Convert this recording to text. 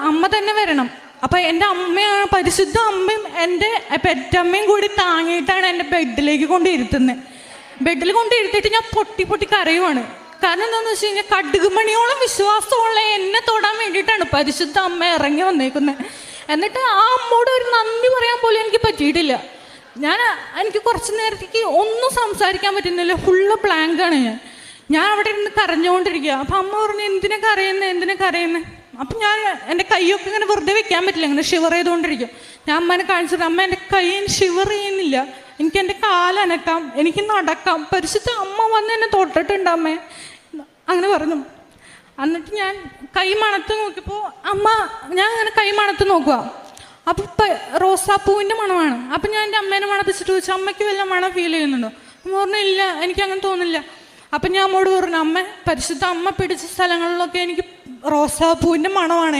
അമ്മ തന്നെ വരണം. അപ്പം എൻ്റെ അമ്മയാണ്, പരിശുദ്ധ അമ്മയും എൻ്റെ പെറ്റമ്മയും കൂടി താങ്ങിയിട്ടാണ് എൻ്റെ ബെഡിലേക്ക് കൊണ്ടിരുത്തുന്നത്. ബെഡിൽ കൊണ്ടിരുത്തിയിട്ട് ഞാൻ പൊട്ടി പൊട്ടി കരയുവാണ്. കാരണം എന്താണെന്ന് വെച്ച് കഴിഞ്ഞാൽ കടുകുമണിയോളം വിശ്വാസമുള്ള എന്നെ തൊടാൻ വേണ്ടിയിട്ടാണ് പരിശുദ്ധ അമ്മ ഇറങ്ങി വന്നേക്കുന്നത്. എന്നിട്ട് ആ അമ്മോട് ഒരു നന്ദി പറയാൻ പോലും എനിക്ക് പറ്റിയിട്ടില്ല. എനിക്ക് കുറച്ച് നേരത്തേക്ക് ഒന്നും സംസാരിക്കാൻ പറ്റുന്നില്ല, ഫുള്ള് ബ്ലാങ്കാണ് ഞാൻ അവിടെ ഇരുന്ന് കരഞ്ഞുകൊണ്ടിരിക്കുക. അപ്പം അമ്മ പറഞ്ഞു, എന്തിനൊക്കെ അറിയുന്നത്. അപ്പം ഞാൻ എൻ്റെ കൈയൊക്കെ ഇങ്ങനെ വെറുതെ വെക്കാൻ പറ്റില്ല, ഇങ്ങനെ ഷിവർ ചെയ്തുകൊണ്ടിരിക്കും. ഞാൻ അമ്മേനെ കാണിച്ചിട്ട്, അമ്മ എൻ്റെ കൈ ഷിവർ ചെയ്യുന്നില്ല, എനിക്ക് എൻ്റെ കാലനക്കാം, എനിക്ക് നടക്കാം, പരിശുദ്ധ അമ്മ വന്ന് എന്നെ തൊട്ടിട്ടുണ്ട് അമ്മേ അങ്ങനെ പറഞ്ഞു. എന്നിട്ട് ഞാൻ കൈ മണത്ത് നോക്കിയപ്പോൾ ഞാൻ അങ്ങനെ കൈ മണത്ത് നോക്കുക. അപ്പം റോസാപ്പൂവിൻ്റെ മണമാണ്. അപ്പം ഞാൻ എൻ്റെ അമ്മേനെ മണപ്പിച്ചിട്ട് ചോദിച്ചു, അമ്മയ്ക്ക് വല്ല മണം ഫീൽ ചെയ്യുന്നുണ്ടോ? അമ്മ പറഞ്ഞു, ഇല്ല, എനിക്കങ്ങനെ തോന്നില്ല. അപ്പം ഞാൻ അമ്മോട് പറഞ്ഞു, അമ്മ പരിശുദ്ധ അമ്മ പിടിച്ച സ്ഥലങ്ങളിലൊക്കെ എനിക്ക് റോസാപ്പൂവിൻ്റെ മണമാണ്